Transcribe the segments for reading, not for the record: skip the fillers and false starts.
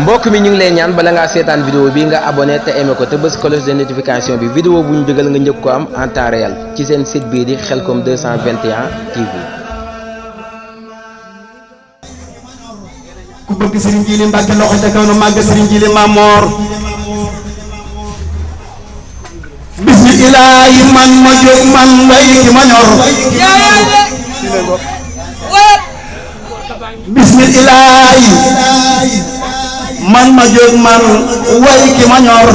mbokk mi ñu ngi lay ñaan bala ngaa seetaan vidéo bi nga abonné te aimé ko te bës cloche de notification bi vidéo bu ñu dugal nga njëkk ko am en temps réel ci seen site bii di Khelcom 221 TV. ku bëgg Serigne Djily Mbacke loxo ca kaw nu màgg Serigne Djily Mamor bismillaahi man ma jóg man way ki ma ñor bismillaahi man ma jóg man way ki ma ñor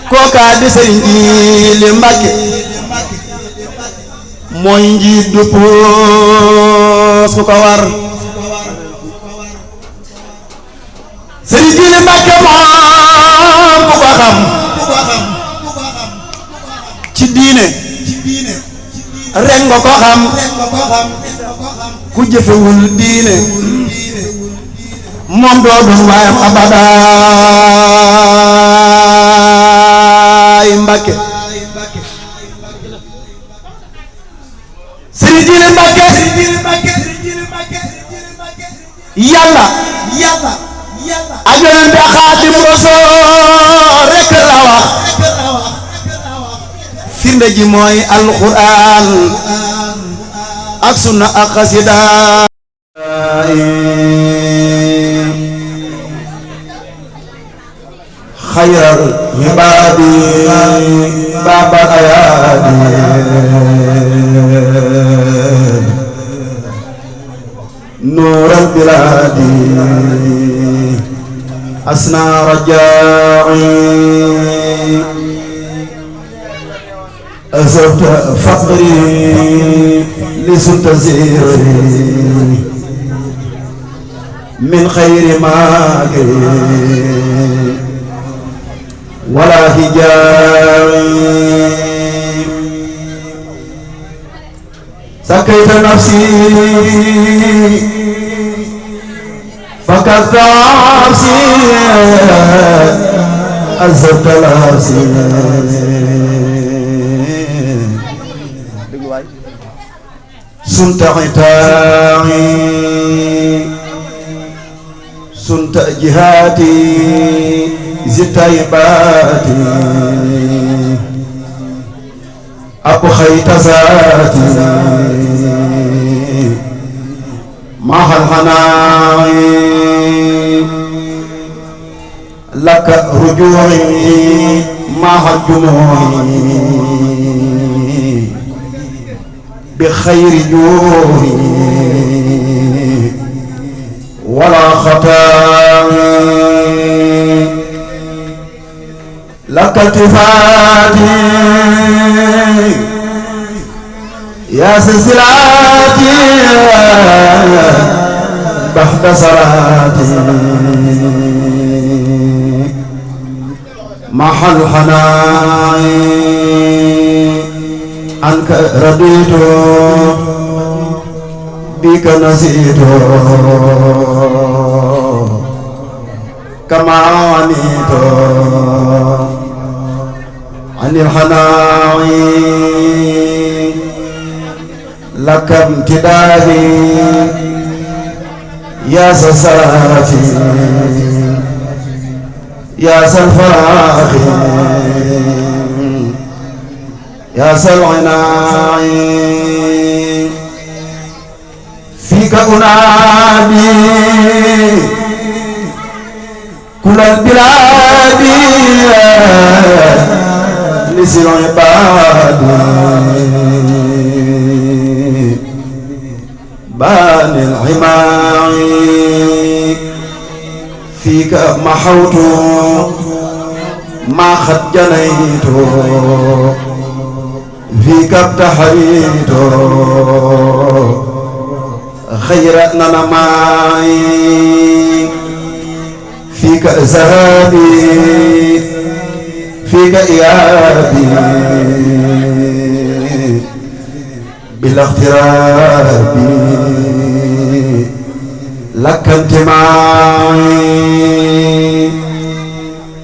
kooka di Serigne Djily Mbacke mooy njiit du poos ku ko war Serigne Djily Mbacke moom ku ko xam ci diine rek nga ko xam ku jëfewul diine moom doo doon waayam abadaay Mbacke Serigne Djily Mbacke yàlla ak yonent bi Xaadimu Rasuul rek la wax firnde ji mooy alquran ak sunna ak xasida xayral ibaadi baabal ayaadi nuural bilaadi asna rajaa'i أزرت فقري لسنت زيري من خير ماكري ولا هجاري سكيت نفسي فكذت نفسي أزرت نفسي سنت عتاعي سنت جهاتي زدت عباتي أبخيت ذاتي مع الغناء لك رجوعي مع الجموع بخير جوعي ولا خطاي لك التفاتي يا سلسلاتي بعد صلاتي محل حناي عنك رضيت بك نسيت كما عنيت عن الحناوي لك امتدادي يا سساتي يا سلفاخي يا سلعناي فيك أنادي كل البلاد لسر عبادي بان العماي فيك محوت ما خد جنيت فيك ابتحيت خير ننماي فيك ذهابي فيك إيابي بلا اغتراب لك انتماي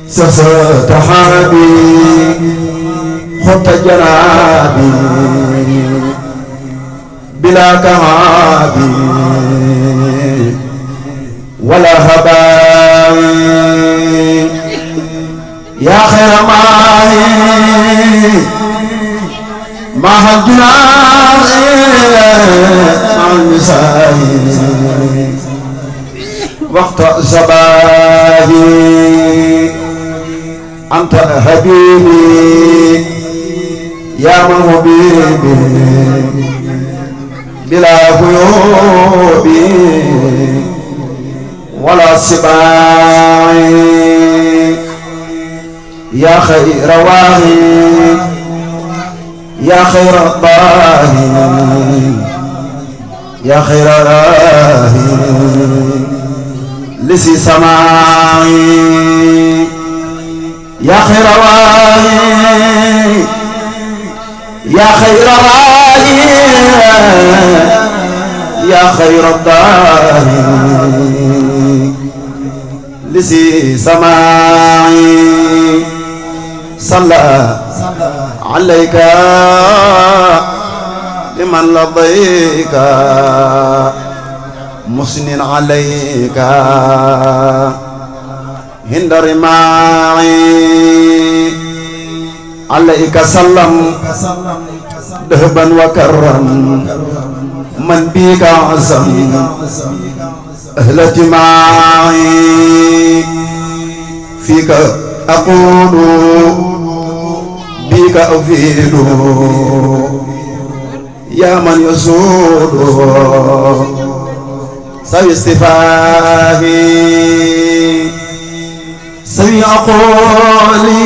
سسرت حابي خط جنابي بلا كهابي ولا هباء يا خير ماهي مع الجناح مع النساء وقت الصباح أنت حبيبي يا من حبيبي بلا غيوب ولا سباع يا خير واهي يا خير الطاهي يا خير راهي لسي سماعي يا خير راهي يا خير راهي يا خير الطاهي لسي سماعي صلى عليك لمن لضيك مسن عليك هند رماعي عليك سلم ذهبا وكرم من بيك عزم أهل جماعي فيك أقول بيك أفيد يا من يسود سوي استفاهي سوي أقولي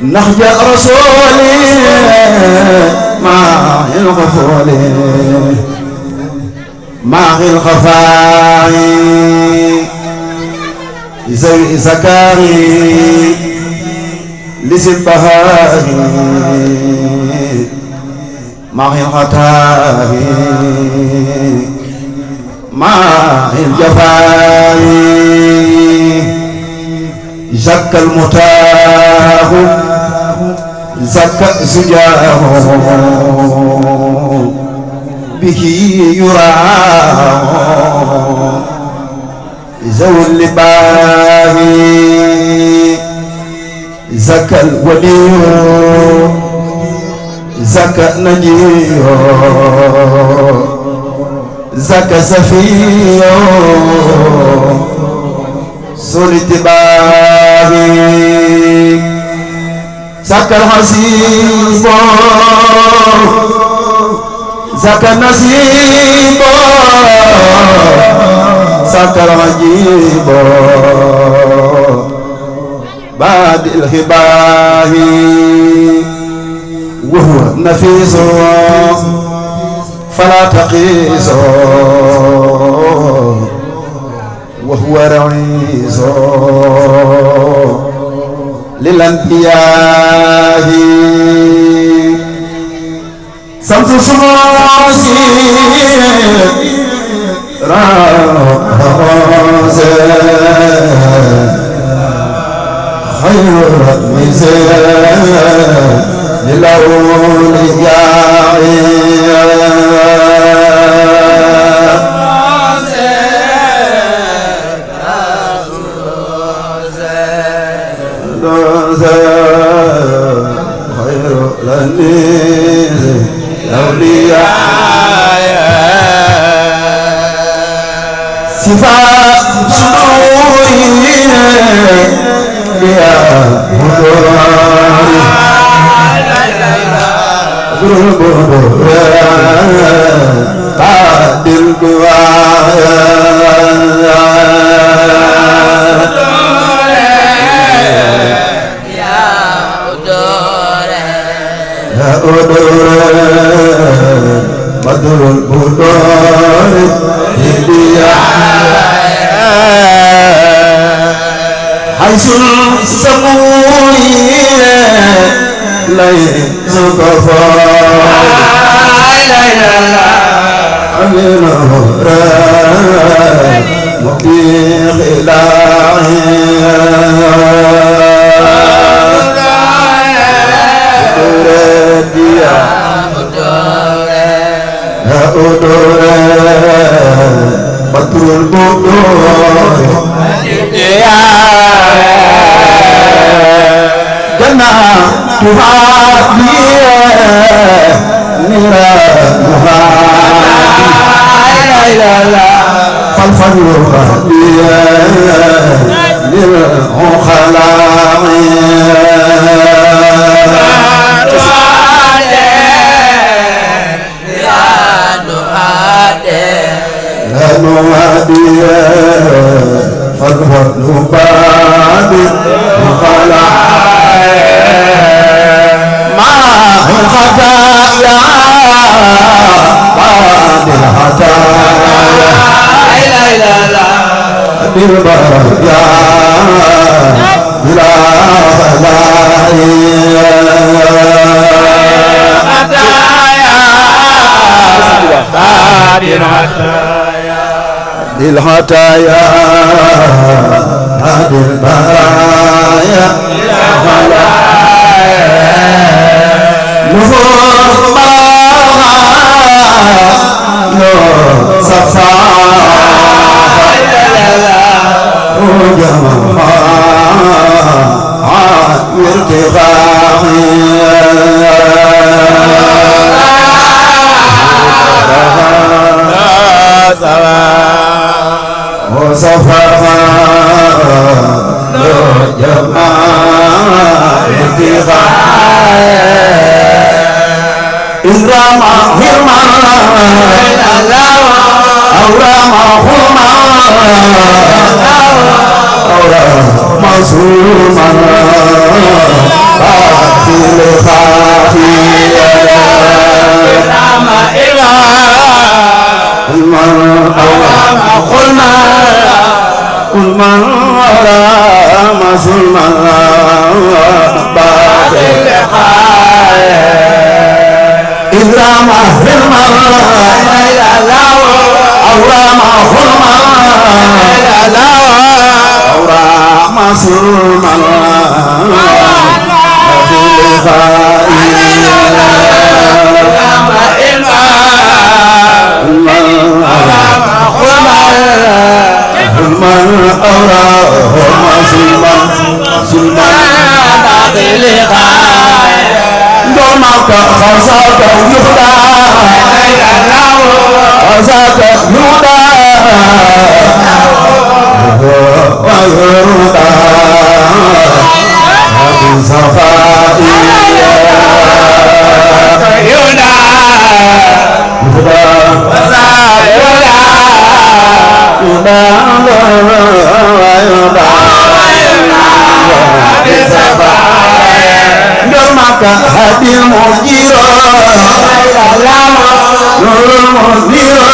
نخجى رسولي مع الغفولي مع الخفاي زي زكاري لسبهاري مع الغتاري مع الجفاي زك المتاه زك زجاه به يراه ذو اللباهي زك الولي زك نجي زك سفي سلت باهي زك الحسيب زك النسيب زك العجيب بعد الخباه وهو نفيس فلا تقيس وهو رعيس للأنبياء شمس الشمس راز خير الميزان للأولياء خير الأولياء صفات صدوري يا بعد بدر البدور هدية حيث السموي ليس كفار أمينه مبيخ بدر البدور جناتها نيرانها فالفضل للعقلاء نواديا فالفضل باب الخلاء مع الخطايا بعد الخطايا بالبرايا بلا خلايا للخطايا هذه البرايا نور صفا وصفا جمال إكرام هرمان أورام هرمان مظلوما باطل خافيا أورام خلما قل من أرام ظلما باطل خافيا إكرام هرمان أورام خلما أورام ظلما من أوراه ظلما باطل دونك خزاك يهدى خزاك يهدى ويرضى بصفائي يهدى دمك هدي المجيرة نور المجيرة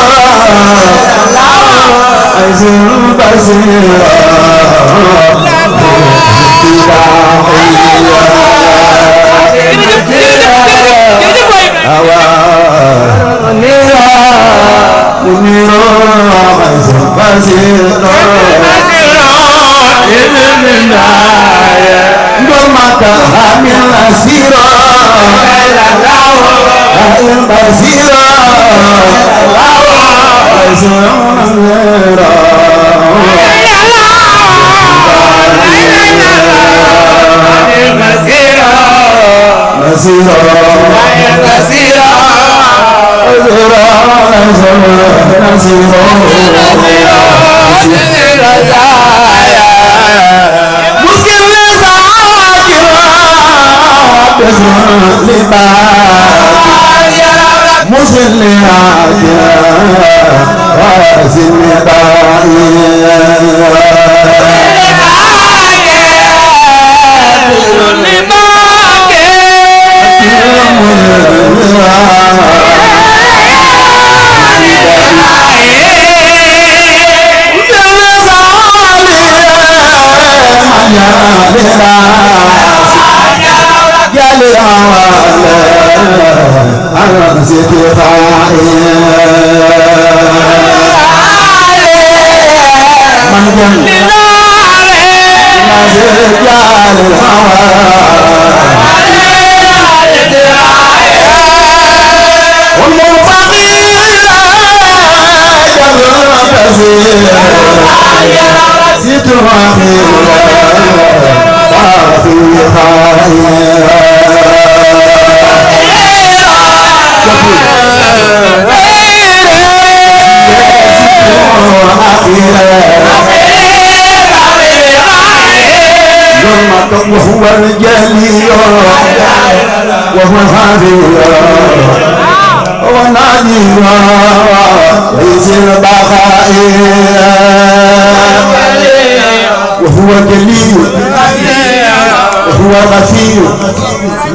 عز البصيرة دمك حامل أسيرا البصيرة زدت وهو الجليل وهو الحافظ ونادي ليس البقاء وهو جليل وهو غفير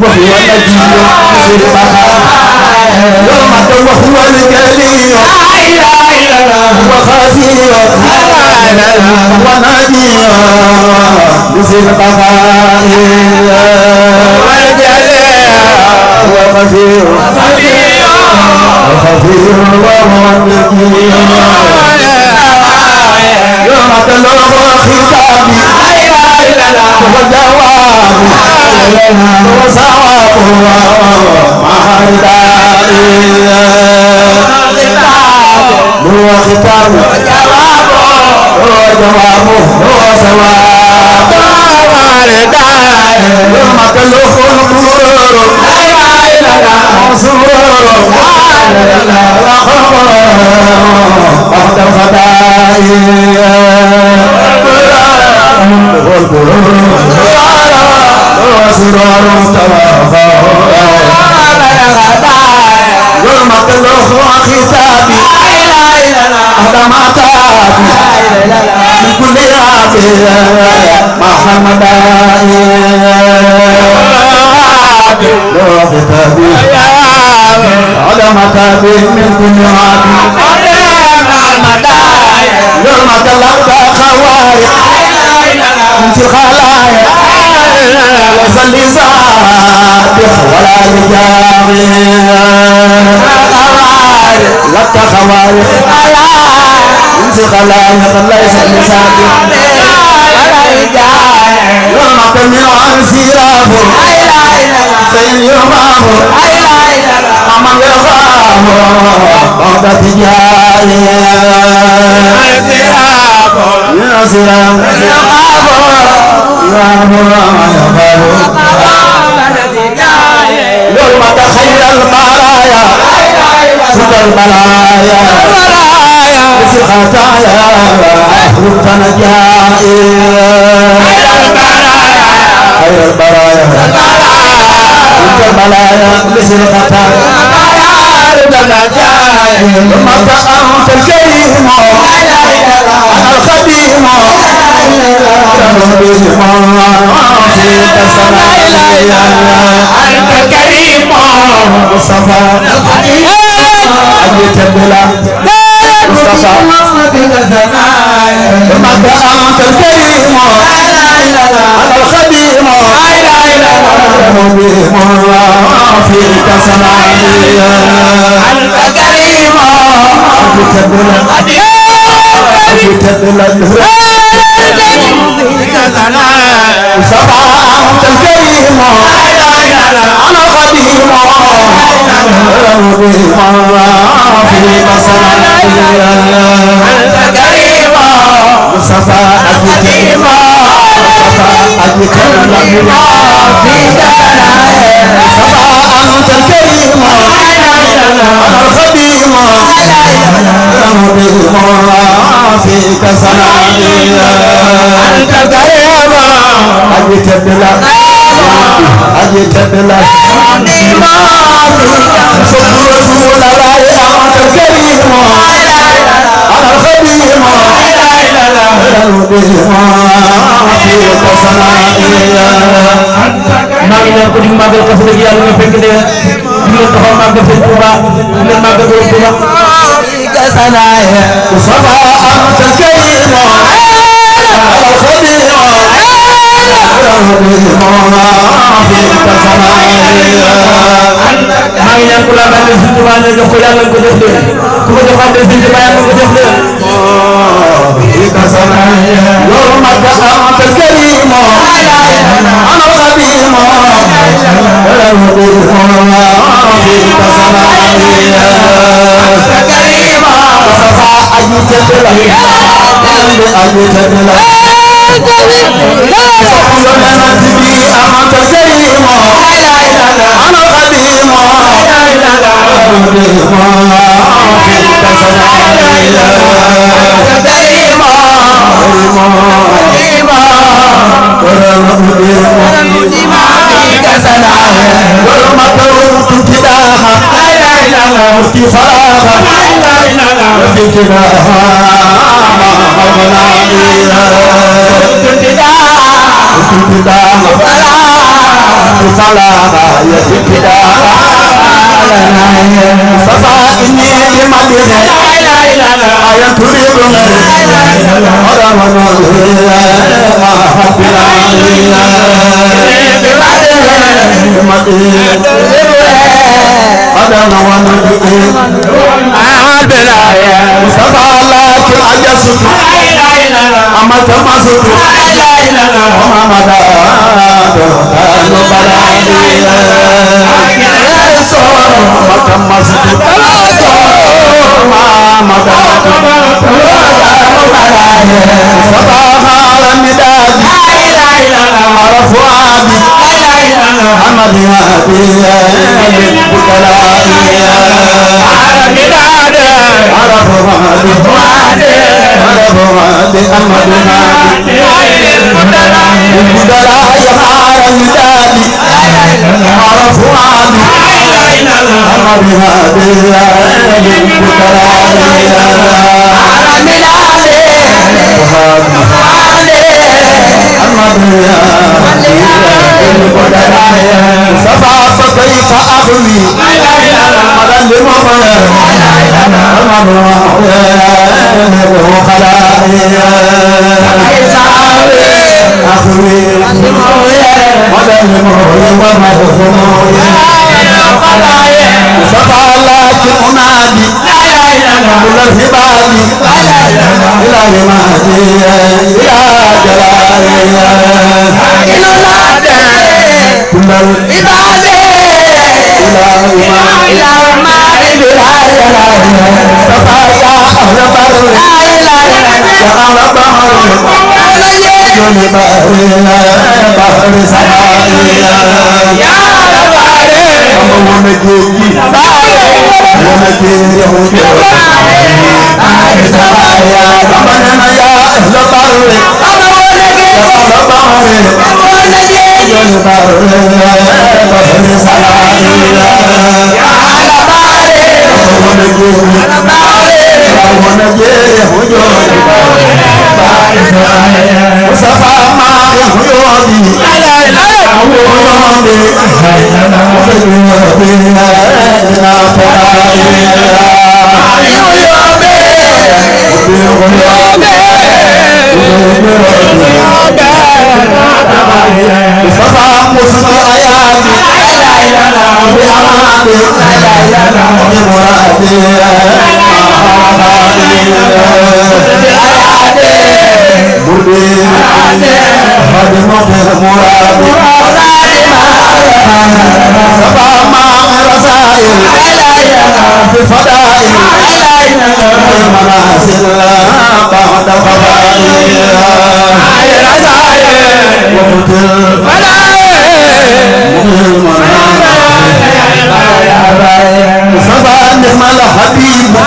وهو الذي يحسن البقاء وهو الجليل وهو خفير ونادي ليس البقاء هو غفير وخفير وهو الذي يوم تلوح خطابي وجوابي وصوابه مع ردائي هو خطابي وجوابه وصوابه مع ردائي يوم تلوح القرور وصور وقت الخدائي وسرور مصطفى يوم تلوح ختابي هذا ما تابي من كل عابي محمدائي لو ختابي هذا ما تابي من كل عابي يوم تلقى خوارق في الخلايا وصلي صادق ولا رجاوي لك خوارق في الخلايا ليس لصادق ولا رجاوي يوم تمنع عن سيراه سين يرماه أمن يخاف بعد تجاري يا سلام يوم تخيل البرايا سد البلايا في الخطايا ربك نجائي خير البرايا ربك البلايا مثل الخطايا ربك نجائي ثم أنت الكريم أنا الخديم أنت الكريم مصطفى أجيت بلا مصطفى أنت الكريم أنا الخديم فيك سماعي أنت الكريم أجيت بلا أجيت بلا صفاء الكريم أنا الخديم فيك سماعي أنت الكريم صفاء الكريم أجيت بلا فيك سماعي صفاء أنت الكريم أنا الخديم فيك سماعي أنت الكريم أجيت بلا أجيت بلا صبر رسول الله أنت الكريم أنا الخديم فيك سماعي maa ngi leen ko di màggal ko fi yàlla nga fekk de ñu leen taxaw màggal sëñ Touba ñu leen màggal borom Touba سنايا وصفا أنت الكريم الخديم فيك سنايا maa ngi leen ko la màggal sëñ Touba ne jox ko yàlla ko def leen ku ko joxaat sëñ Touba yàlla ko def leen فيك سنايا يوم أنت الكريم أنا الخديم فيك سنايا Mustafa aji tedela aji tedela Yonent bi amata karimo ana khadimo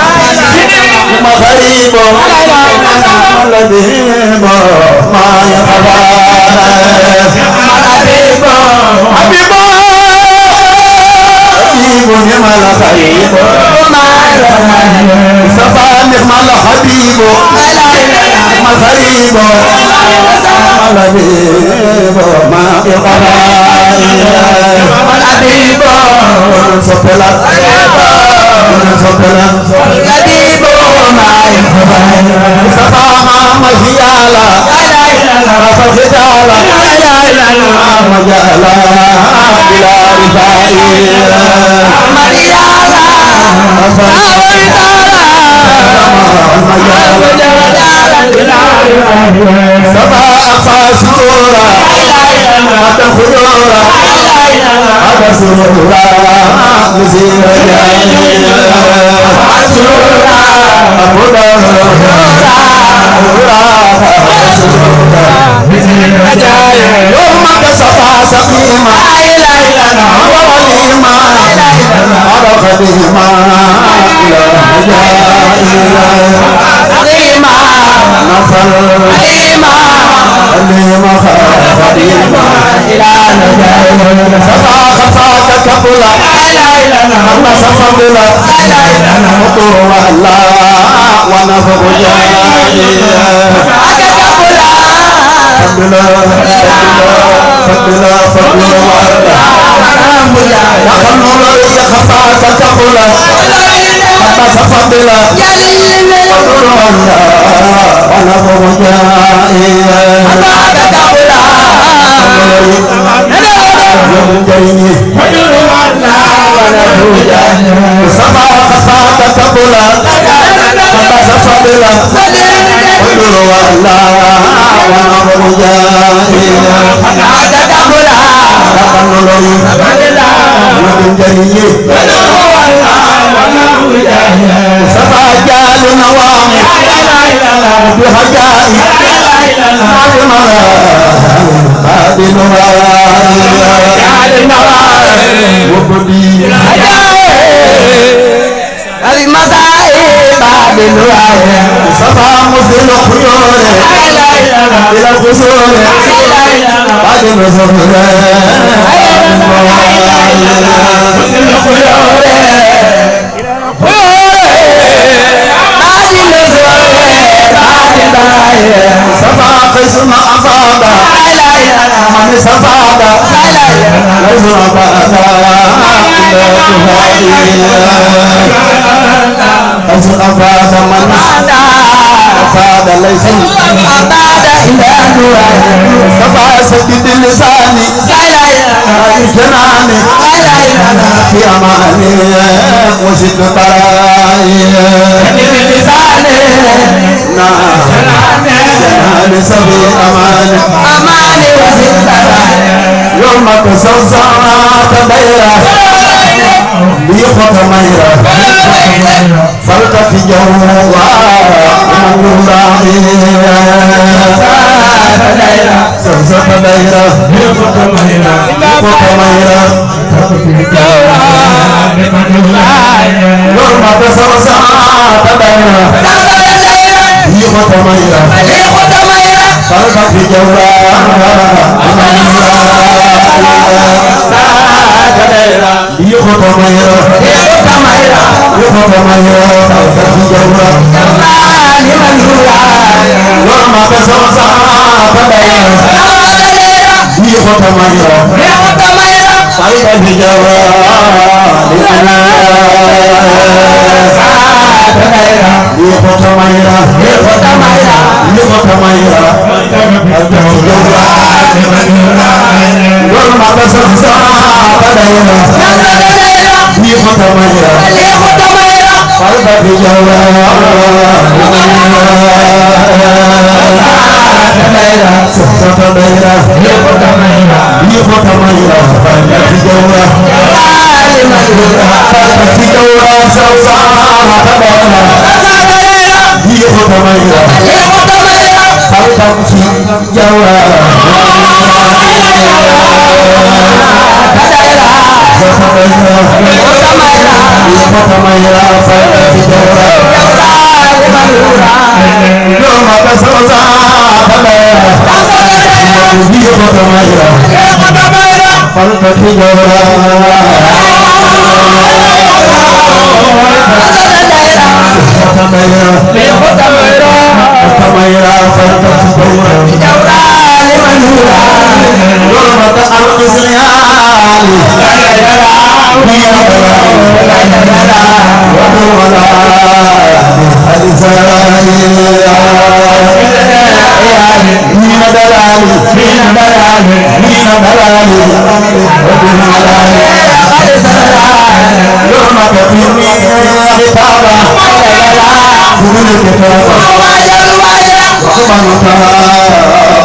Subhanahu wa ta'ala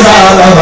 Saya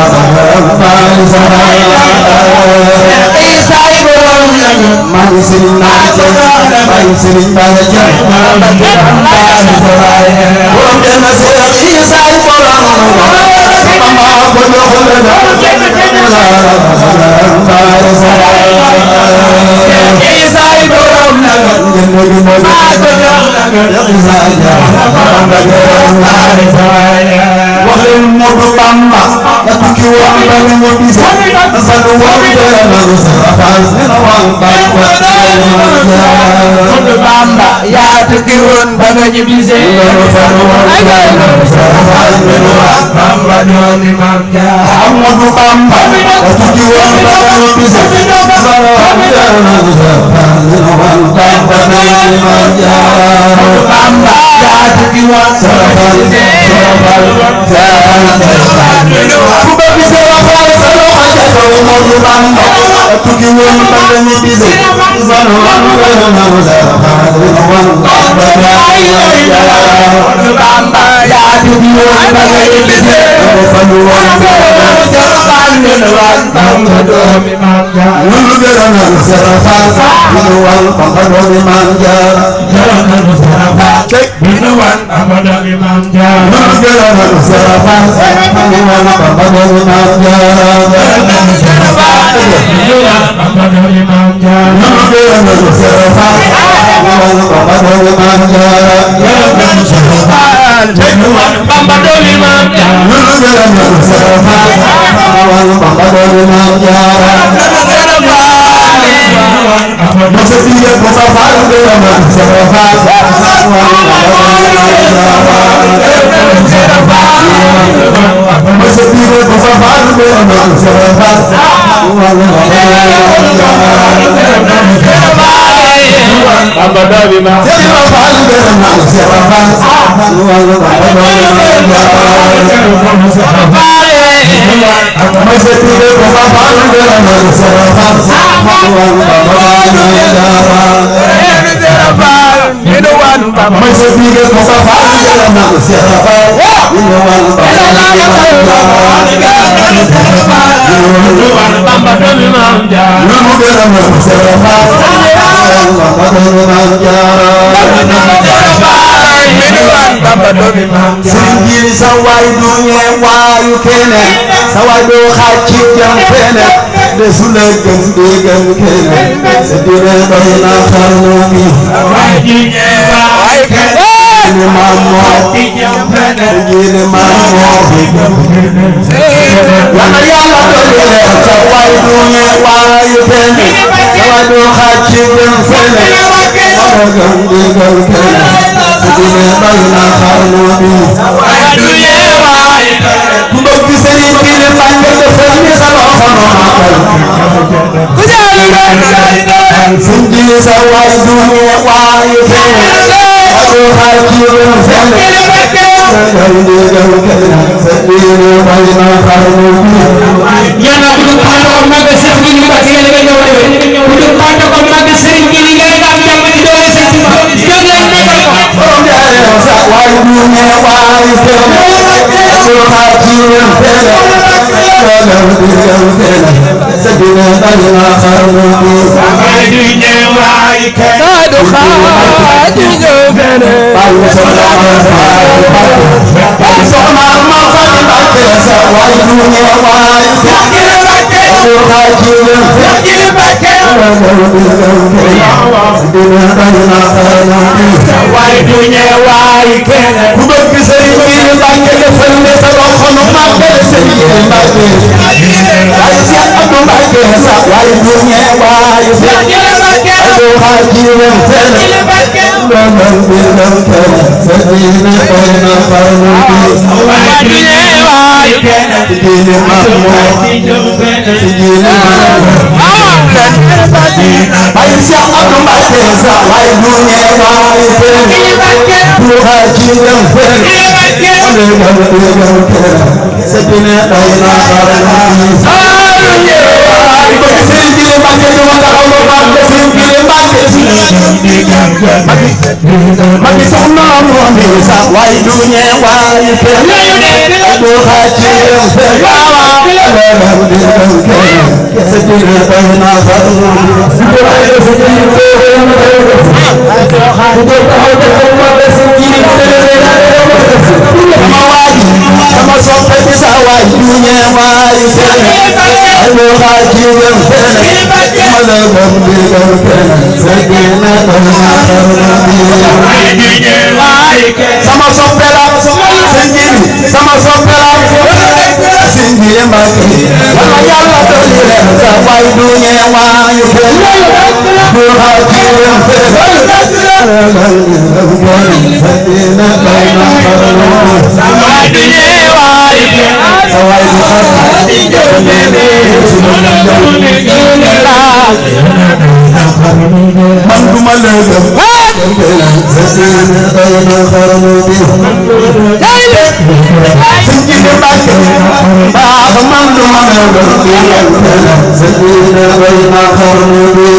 Why do you sama soppela sama soppela sinjiri mbaki wala yalla doli len sa way duñe wayu fel du hakiram fel sadina bayna way duñe wayu sa way du man duma legam sadina bayna kharmuti sinjiri mbaki ba man duma legam sadina bayna kharmuti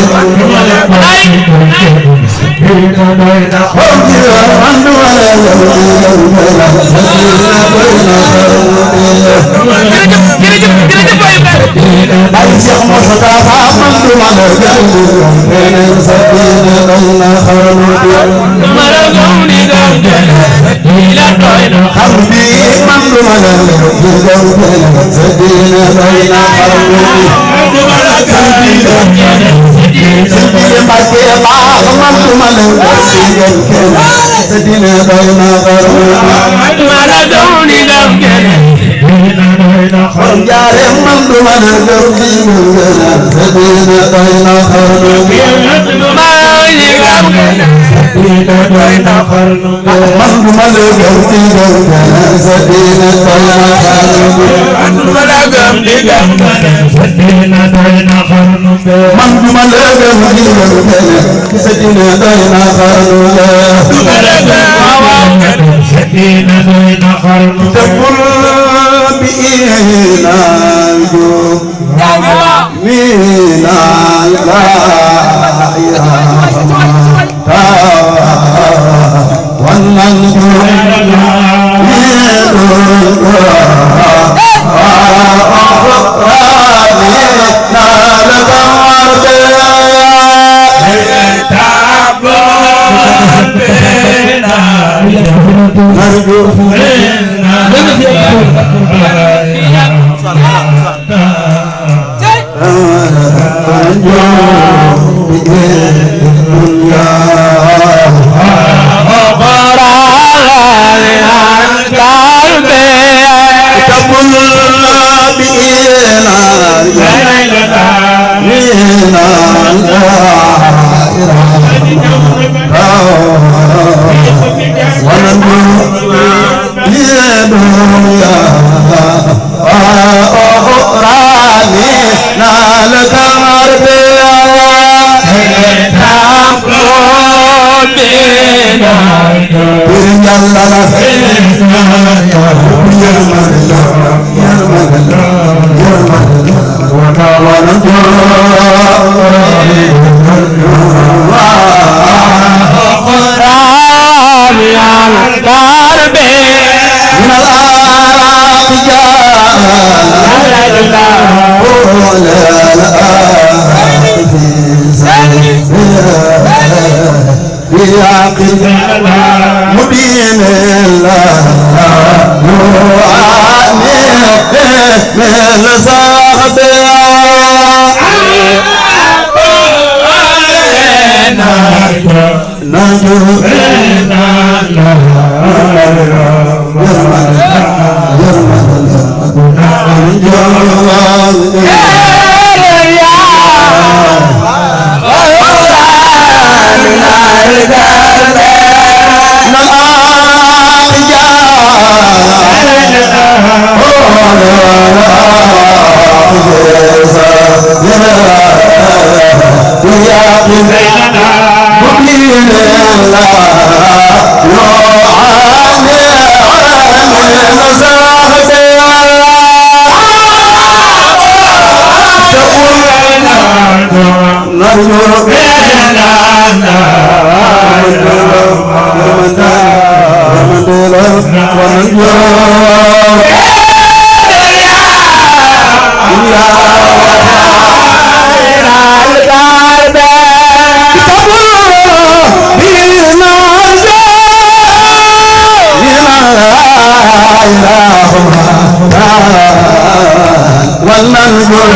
والمنجر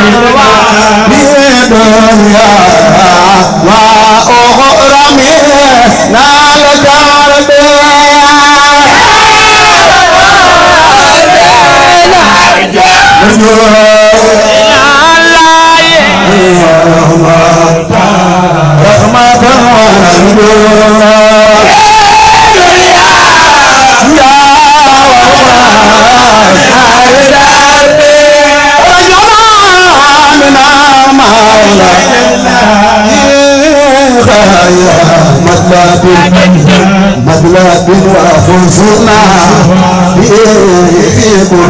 بدنيا وأخرى من نال جارب رحمة مطلب وفوزنا في كل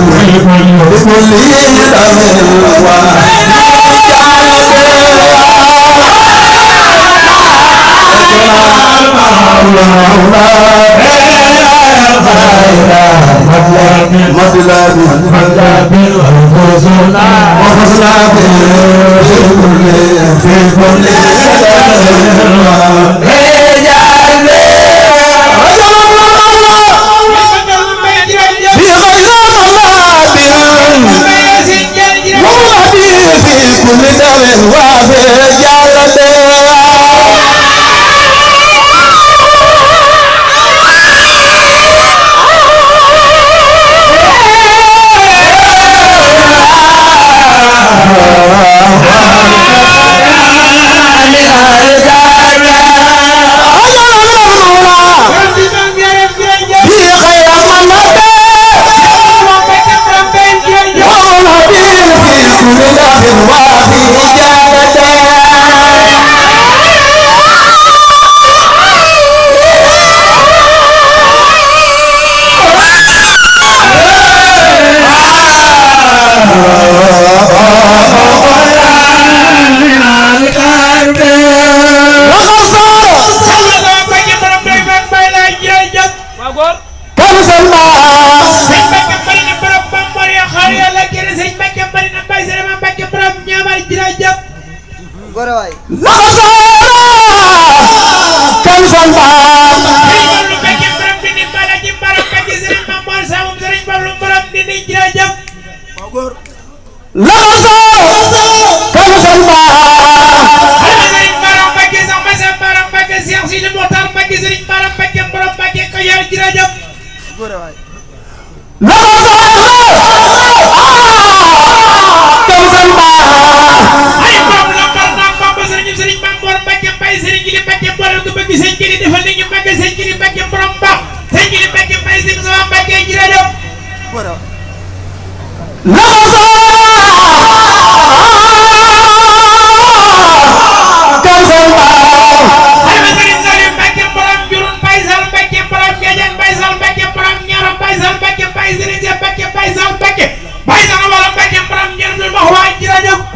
مطلب وفوزنا في كل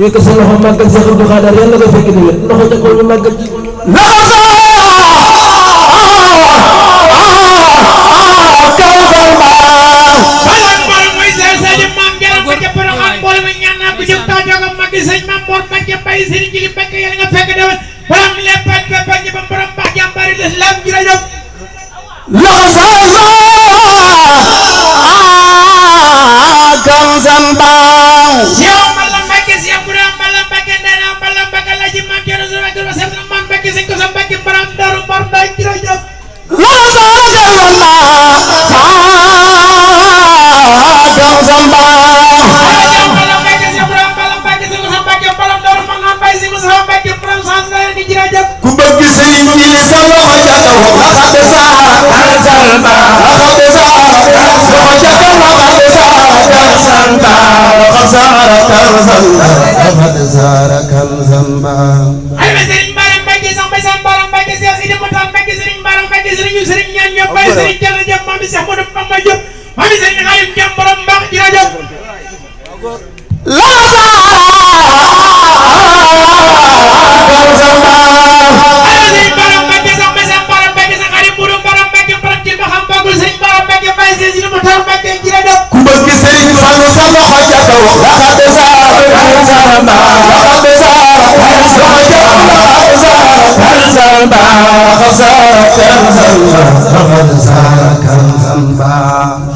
ko sa loxo màggal Seex Abdu Xaadir yàlla nga fekk di wér loxo ca kaw ñu màggal ji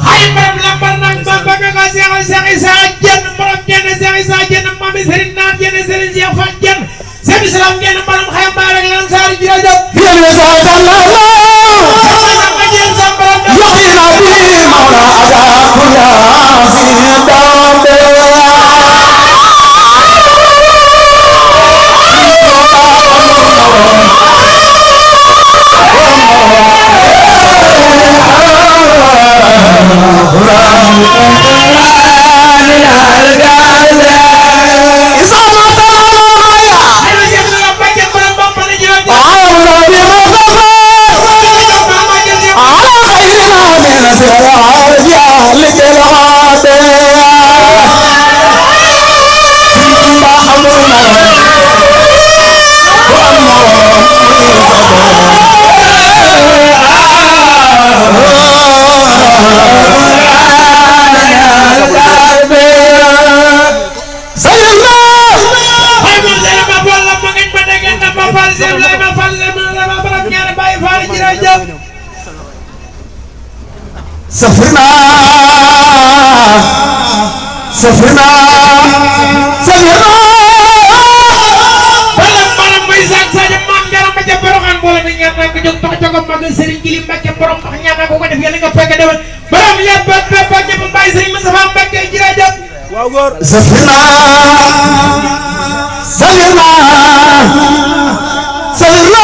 Hey, سفرنا سفرنا سفرنا balam balam may saag sañam maam jaram ma ca Porokhane boole na ñaan naa ko jóg tax jogo magal Serigne Jili Mbacke borom tax ñaan naa ko ko def yàlla nga fekk dewan borom lépp bépp ñëpp bàyyi Serigne Moustapha Mbacke jërëjëf waaw góor سفرنا سفرنا سفرنا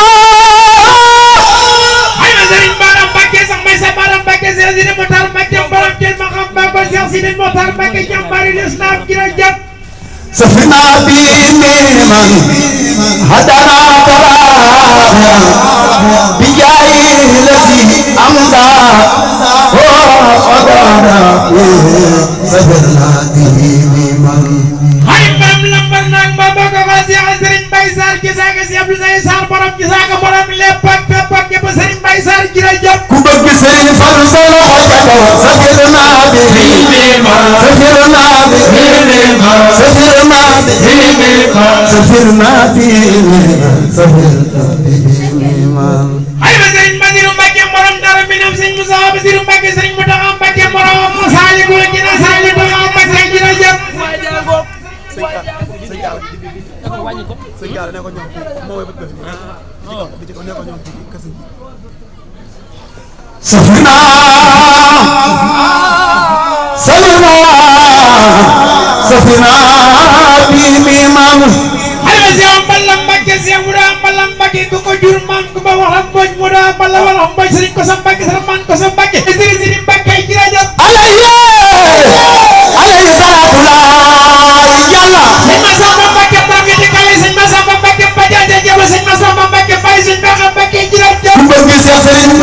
ay na Serigne Bara Mbacke sax may sa Bara Mbacke Serigne Sidi Mokhtar Mbacke borom jël ma xam ba ko Cheikh Sidi Mokhtar Mbacke jàmbaari l'islam jërëjëf سفرنا بمن هدانا تراها بجاه الذي أمضى وأدانا سفرنا بمن ay maam lambar naag ba ba ko Cheikh Serigne Baye Sarr gisaaga si Abdou Saye Sarr borom gisaaga borom lépp ak bépp ak ñëpp Serigne Baye Sarr jërëjëf ku bëgg Serigne Fallou sa loxo ca kaw safirna bi safirna bi safirna bi safirna bi ay ba Serigne Basiru Mbacke morom dara minam Serigne Moussa Basiru Mbacke Serigne Mountakha Mbacke morom Salikul Jinna Salikul Mbacke jërëjëf سفرنا سفرنا سفرنا بمن ay ba Cheikh Mballa Mbacke Cheikh Moura Mballa Mbacke ku ko jur man ku ba wax Mbodj Moura Mballa wala Mbodj Serigne Kosa Mbacke Serigne man Kosa Mbacke Serigne Sidi Mbacke jërëjëf عليه صلاة الله يلا Serigne Massamba Mbacke Mbacke di kale Serigne Massamba Mbacke Mbadiane jëba Serigne Massamba Mbacke Baye Serigne Mbacke Mbacke jërëjëf ku bëgg Cheikh Serigne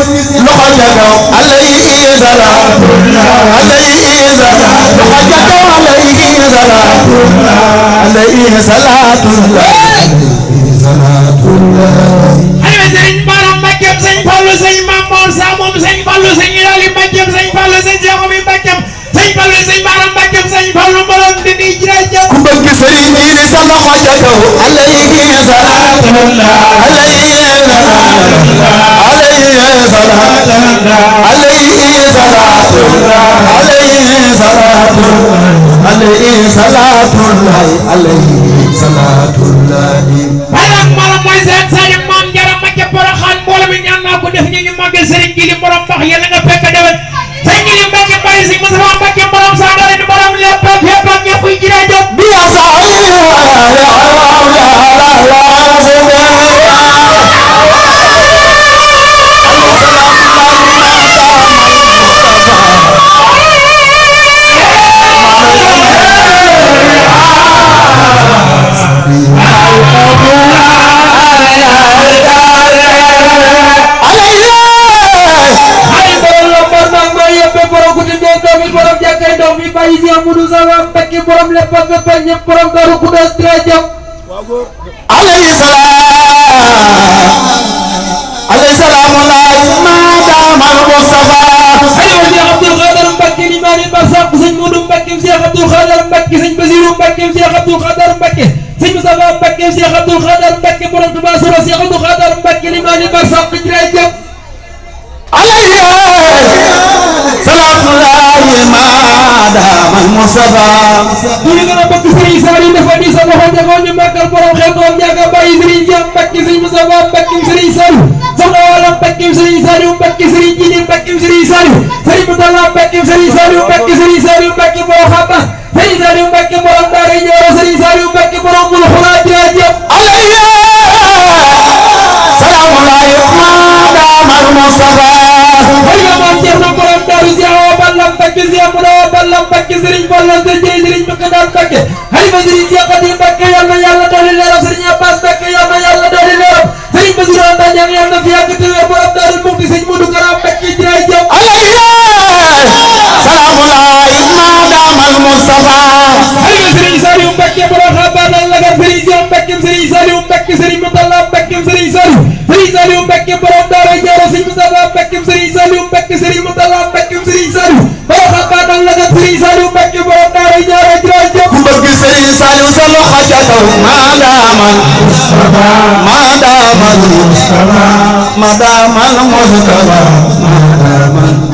loxo ca kaw عليه صلاة الله عليه صلاة loxo ca kaw عليه صلاة الله عليه صلاة الله صلاة الله ay ba Serigne Bara Mbacke Serigne Fallou Serigne Mamour Sa moom Serigne Fallou Serigne Ilali Mbacke Serigne Fallou Serigne Cheikh Oumy Mbacke Serigne Fallou Serigne Bara Mbacke Serigne Fallou borom dindi jërëjëf ku bëgg Serigne Jili sa loxo ca kaw عليه صلاة الله عليه صلاة الله عليه صلاة الله عليه صلاة الله عليه صلاة الله عليه صلاة الله عليه صلاة الله balam balam mooy seen sañam maam Jara Mbacke Porokhane mbooloo mi ñaan naa ko def ñu ngi màggal Serigne Jili borom baax yàlla nga fekk dewen Serigne Jili Mbacke Baye Serigne Moustapha Mbacke borom saagare ni borom lépp ak yëpp ak ñëpp jërëjëf بيا صحيح يا ay borom lambar nag ma yebbe borom guddi doom doomi borom jàkkay doom bi bàyyi si Amadou Sama Mbacke borom lépp ak bépp ak ñëpp borom Daaru Xudoos jërëjëf عليه السلام الله ما دام المصطفى ay wa Cheikh Abdoul Khader Mbacke ni maa ni Barsaq sëñ Modou Mbacke Cheikh Abdoul Khader Mbacke sëñ Basirou Mbacke Cheikh Abdoul Khader Mbacke sëñ Moustapha Mbacke Cheikh Abdoul Khader Mbacke borom Touba Soura Cheikh Abdoul Khader Mbacke ni maa ni Barsaq jërëjëf عليه سلام الله ما دام المصطفى ñu ngi gën a bëgg Serigne Saliou dafa di sa loxo jagoon ñu màggal borom xel doom jaaga bàyyi Serigne Cheikh Mbacke sëñ Moustapha Mbacke Serigne Saliou soxna wala Mbacke Serigne Saliou Mbacke Serigne Jili Mbacke Serigne Saliou Serigne Moutalla Mbacke Serigne Saliou Mbacke Serigne Saliou Mbacke boo xaba Serigne Saliou Mbacke borom daara Nioro Serigne Saliou Mbacke borom bul xulaa jërëjëf عليه سلام الله ما دام المصطفى ay nga maam Thierno borom daaru Cheikh Awa Balla Mbacke Cheikh Moudou Balla Mbacké Serigne Fallou Anta Dieye Serigne Mourtada Mbacké xalifa Serigne Cheikh Khadim Mbacké yàlla yàlla dolli leeram Serigne Abbas Mbacké yàlla yàlla dolli leeram Serigne Bassirou Anta Niang yàlla na fi yàgg te wér borom Daaru Muxti Serigne Modou Kara Mbacké jërëjëf salaamulaay maadamal Mustafa xalifa Serigne Saliou Mbacké borom xabaanal lagar Serigne Cheikh Mbacké Serigne Saliou Mbacké Serigne Mourtada Mbacké Serigne Saliou Mbacké borom Daara Jaara Serigne Moustapha Mbacké Serigne Saliou Mbacké Serigne Mourtada Mbacké Serigne Saliou borom xabaanal lagar Serigne Saliou Mbacké borom Daara Jaara jërëjëf ku bëgg Serigne Saliou sa loxo ca kaw maadamal Mustafa maadamal Mustafa maadamal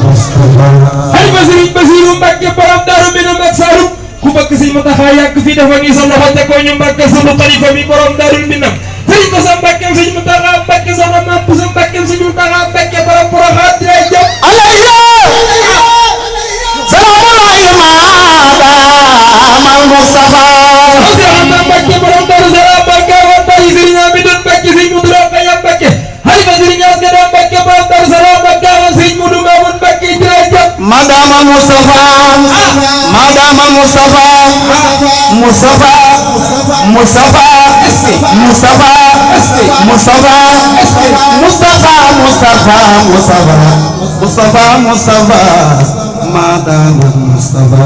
Mustafa xalifa Serigne Bassirou Mbacké borom Daaru Minam ak Saloum ku bëgg Serigne Mountakha yàgg fii dafa ngi sa loxo te ko ñu Mbacké sunu xalifa bi borom Daaru Minam Serigne Kosso Mbacké Serigne Mountakha Mbacké soxna Mame Bousso Mbacké Serigne Mountakha Mbacké borom Porokhane jërëjëf salaamulaay maadamal Mustafa Serigne Mbacké borom Daaru Salaam Mbacké wa Baye Serigne Amidou Mbacké Serigne Modou Rokhaya Mbacké xalifa Serigne Asgada Mbacké borom Daaru Salaam Mbacké wa Serigne Modou Mamoun Mbacké jërëjëf maadamal Mustafa maadamal Mustafa Mustafa Mustafa Mustafa Mustafa Mustafa Mustafa Mustafa Mustafa maadamal Mustafa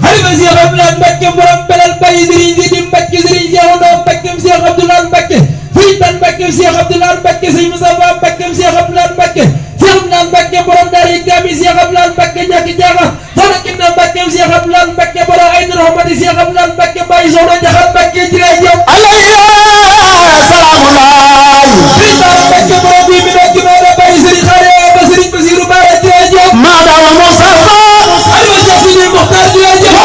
xalifa Cheikh Abdoulaye Mbacké borom Belal Baye Serigne Sidi Mbacké Serigne Cheikh Odo Mbacké Cheikh Abdoulaye Mbacké Serigne Tan Mbacké Cheikh Abdoulaye Mbacké Serigne Moustapha Mbacké Cheikh Abdoulaye Mbacké Cheikh Abdoulaye Mbacké borom Daara Gami Cheikh Abdoulaye Mbacké ñàkk jaaga soxna Kinna Mbacké Cheikh Abdoulaye Mbacké borom ay rahmati Cheikh Abdoulaye Mbacké Baye soxna Jaxal Mbacké jërëjëf salaamulaay Serigne Bara Mbacké borom bi mi nekk noonu Baye Serigne Khare ba Serigne Bassirou Bara jërëjëf maadamal Mustafa xalifa Cheikh Sidi Mokhtar jërëjëf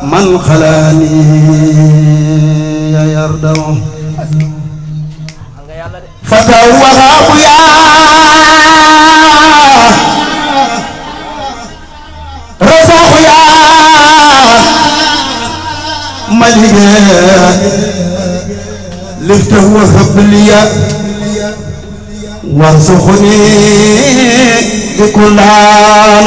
من خلاني يردو فتوها يا رزق يا ملك لفته وخبليا وارزقني بكل عام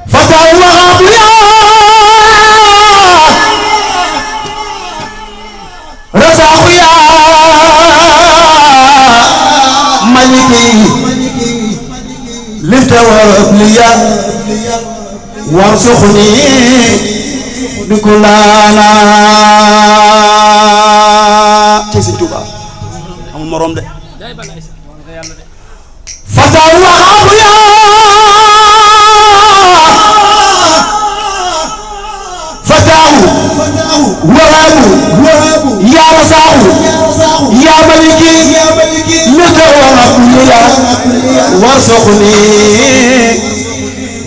فتوها يا رزق يا ملكي لتوهب لي وارزقني بكلانا ci Sëñ Tuuba amul morom de fataw wahab ya fataw wahab ya rasahu ya maliki لتوهب لي وارزقني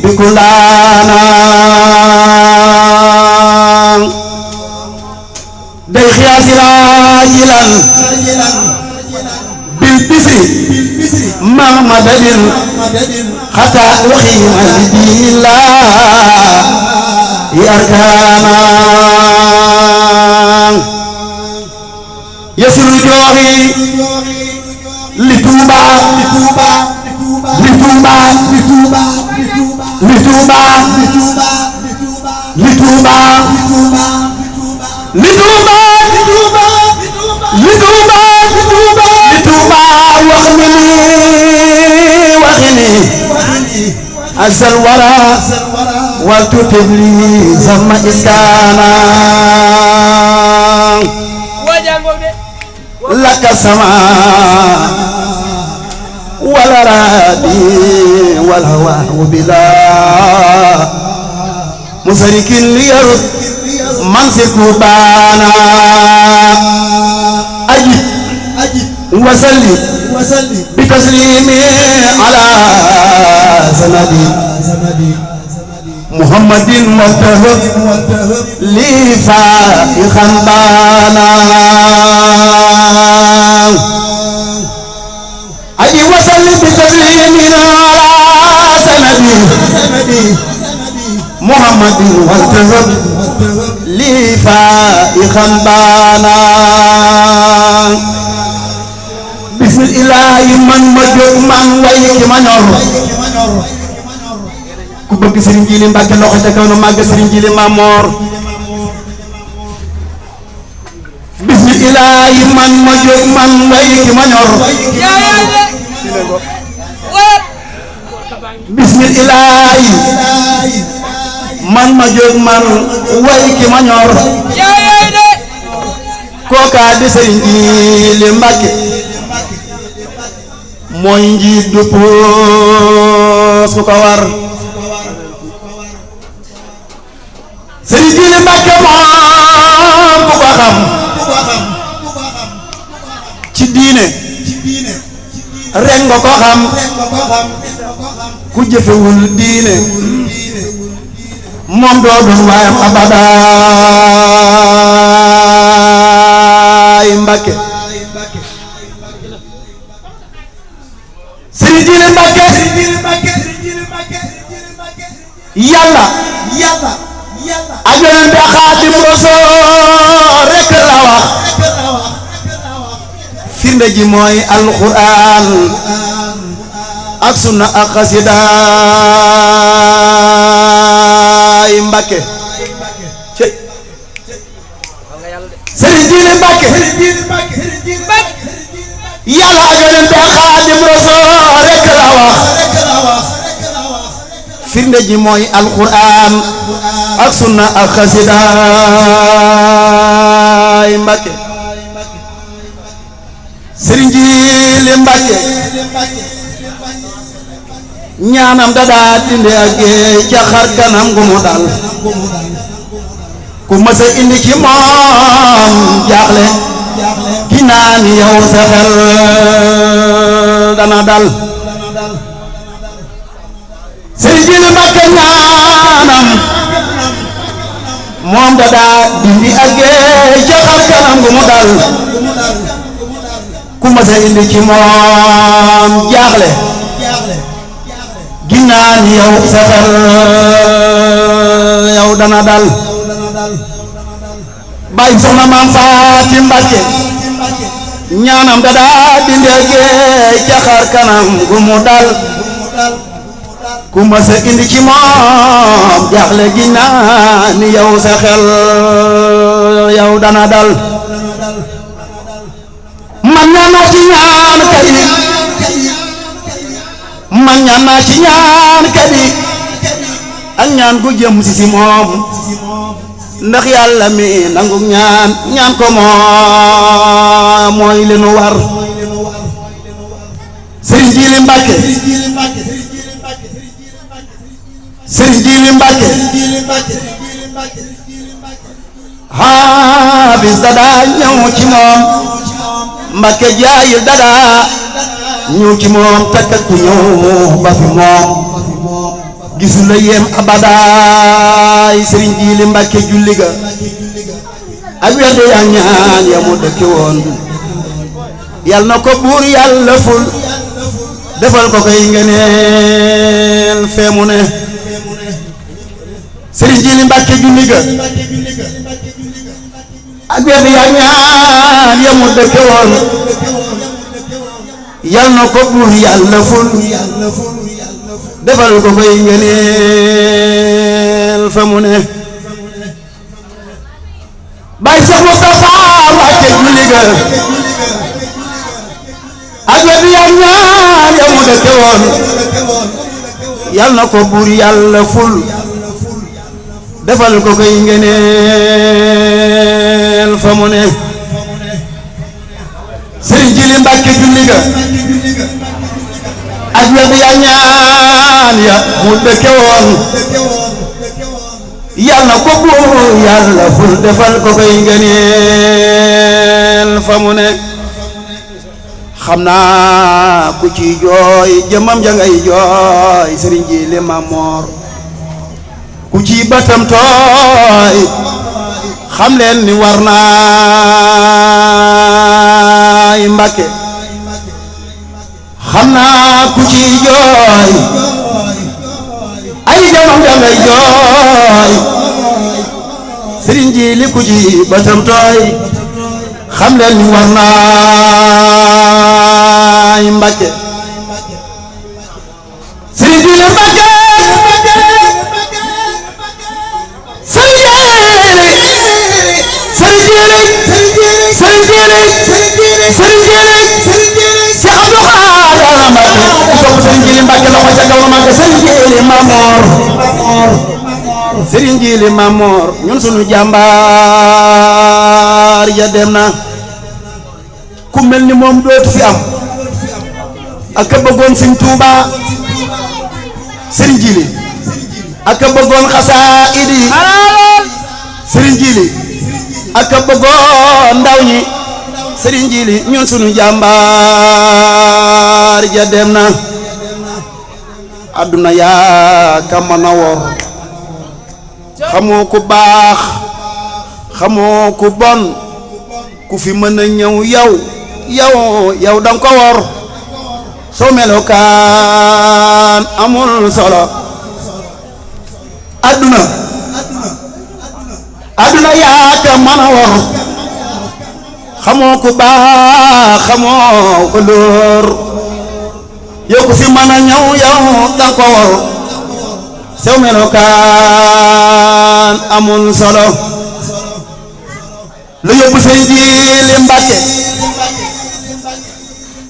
بكلانا day xiyaasi raajilan bil bisri mahmadadin xata waxiima lidila yarkaana yasiru jooxi li Tuuba li Tuuba li Tuuba li Tuuba li Tuuba li Tuuba li Tuuba li Tuuba waxini azal wara wal tutibli sama iskana laka sama wala radi wal hawa bila musarikin liyarut mansiku bana ajib wasalli bitaslimi ala sanadi muhammadin muttahab li faikhan bana ajib wasalli bitaslimi ala sanadi محمد والتهب لي فائخا بانا بسم الله من مجد من ويك منور ku bëgg Serigne Djily Mbacke loxo ca kaw na màgg Serigne Djily Mamor bismillah man majid man wayk manor bismillah man ma jóg man way ki ma ñor kooka di Sëriñ Djily Mbacke mooy njiit du poos ku ko war Sëriñ Djily Mbacke moom ku ko xam ci diine rek nga ko xam ku jëfewul diine moom doo doon waayam abadaay Mbacke Sëriñ Djily Mbacke yàlla ak Yonent bi Xaadimu Rasuul rek la wax firnde ji mooy alxuraan ak sunna ak xasidaay Mbacke cey Sëriñ Djily Mbacke yàlla ak Yonent bi Xaadimu Rasuul rek la wax firnde ji mooy alquran ak sunna ak xasidaay Mbacke Sëriñ Djily Mbacke ñaanam dadaa dindi ak ca xar kanam gu mu dal ku mësa indi ci moom jaaxle ki naan yow sa xel dana dal Sëriñ Djily Mbacke ñaanam moom dadaa dindi ak ca xar kanam gu mu dal ku mësa indi ci moom jaaxle ginnaan yow sa xel yow dana dal bàyyi soxna maam Faati Mbacke ñaanam dadaa dindege ca xar kanam gu mu dal ku mësa indi ci moom jaaxle ginnaan yow sa xel yow dana dal man ñaanoo ci ñaan kay man ñaan naa ci ñaan kadi ak ñaan gu jëm si moom ndax yàlla mi nangu ñaan ko moom mooy li nu war Serigne Djily Mbacké Serigne Djily Mbacké bis dada ñëw ci moom Mbacké jaayil dada ñëw ci moom takk ku ñëw ba fi moom gisu la yem abadaay Serigne Djily Mbacké julli ga ak wedde yaa ñaan ya mu dëkke woon yal na ko buur yàlla ful defal ko koy ngeneel feemu ne Serigne Djily Mbacké julli ga ak wedde yaa ñaan ya mu dëkke woon yal na ko buur yàlla ful defal ko koy ngeneel fa mu ne Baay Cheikh Moustapha Mbacké julli ga ak wedde yaa ñaan ya mu dëkke woon yal na ko buur yàlla ful defal ko koy ngeneel fa mu ne Serigne Djily Mbacké julli ga ak wedde yaa ñaan ya mu dëkke woon yal na ko buur yàlla ful defal ko koy ngeneel fa mu ne xam naa ku ci jooy jëmam ja ngay jooy Serigne Djily Mamor ku ci batam tooy xam leen ni war naay Mbacké xam naa ku ci jooy ay jëmam ja ngay jooy Serigne Djily ku ci batam tooy xam leen ni war naay Mbacké Serigne Djily Mbacké Serigne Djily Mamor ñun sunu jàmbaar ya dem na ku mel ni moom dootu fi am ak a bëggoon Serigne Touba Serigne Djily ak a bëggoon xasaayid yi Serigne Djily ak a bëggoon ndaw ñi Serigne Djily ñun sunu jàmbaar ja dem na àdduna yaa ka mën a wor xamoo ku baax xamoo ku bon ku fi mën a ñëw yow danga ko wor soo melokaan amul solo àdduna yaa ka mën a wor xamoo ku baax xamoo ku lóor yow ku fi mën a ñëw danga ko wor sew melokaan amul solo lu yóbbu Serigne Djily Mbacké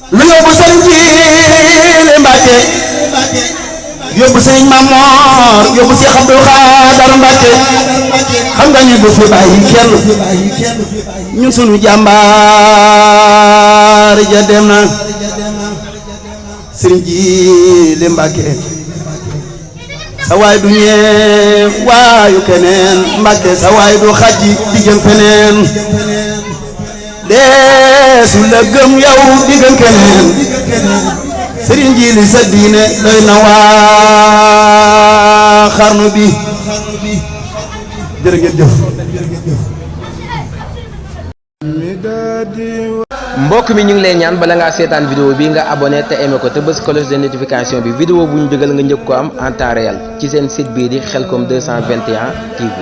lu yóbbu Serigne Djily Mbacké yóbbu Serigne Mamor yóbbu Cheikh Abdou Khadar Mbacké xam nga ni bu fi bàyyi kenn ñun sunu jàmbaar ja dem na Serigne Djily Mbacké sa waay du ñee waayu keneen Mbacké sa waay du xajji di jëm feneen deesu la gëm yow di gëm keneen Serigne Djily sa diine doy na waa xarnu bi jërë ngeen jëf mbokk mi ñu ngi lay ñaan bala ngaa seetaan vidéo bi nga abonné te aimé ko te bës cloche de notification bi vidéo bu ñu dugal nga njëkk ko am en temps réel ci seen site bii di Khelcom 221 TV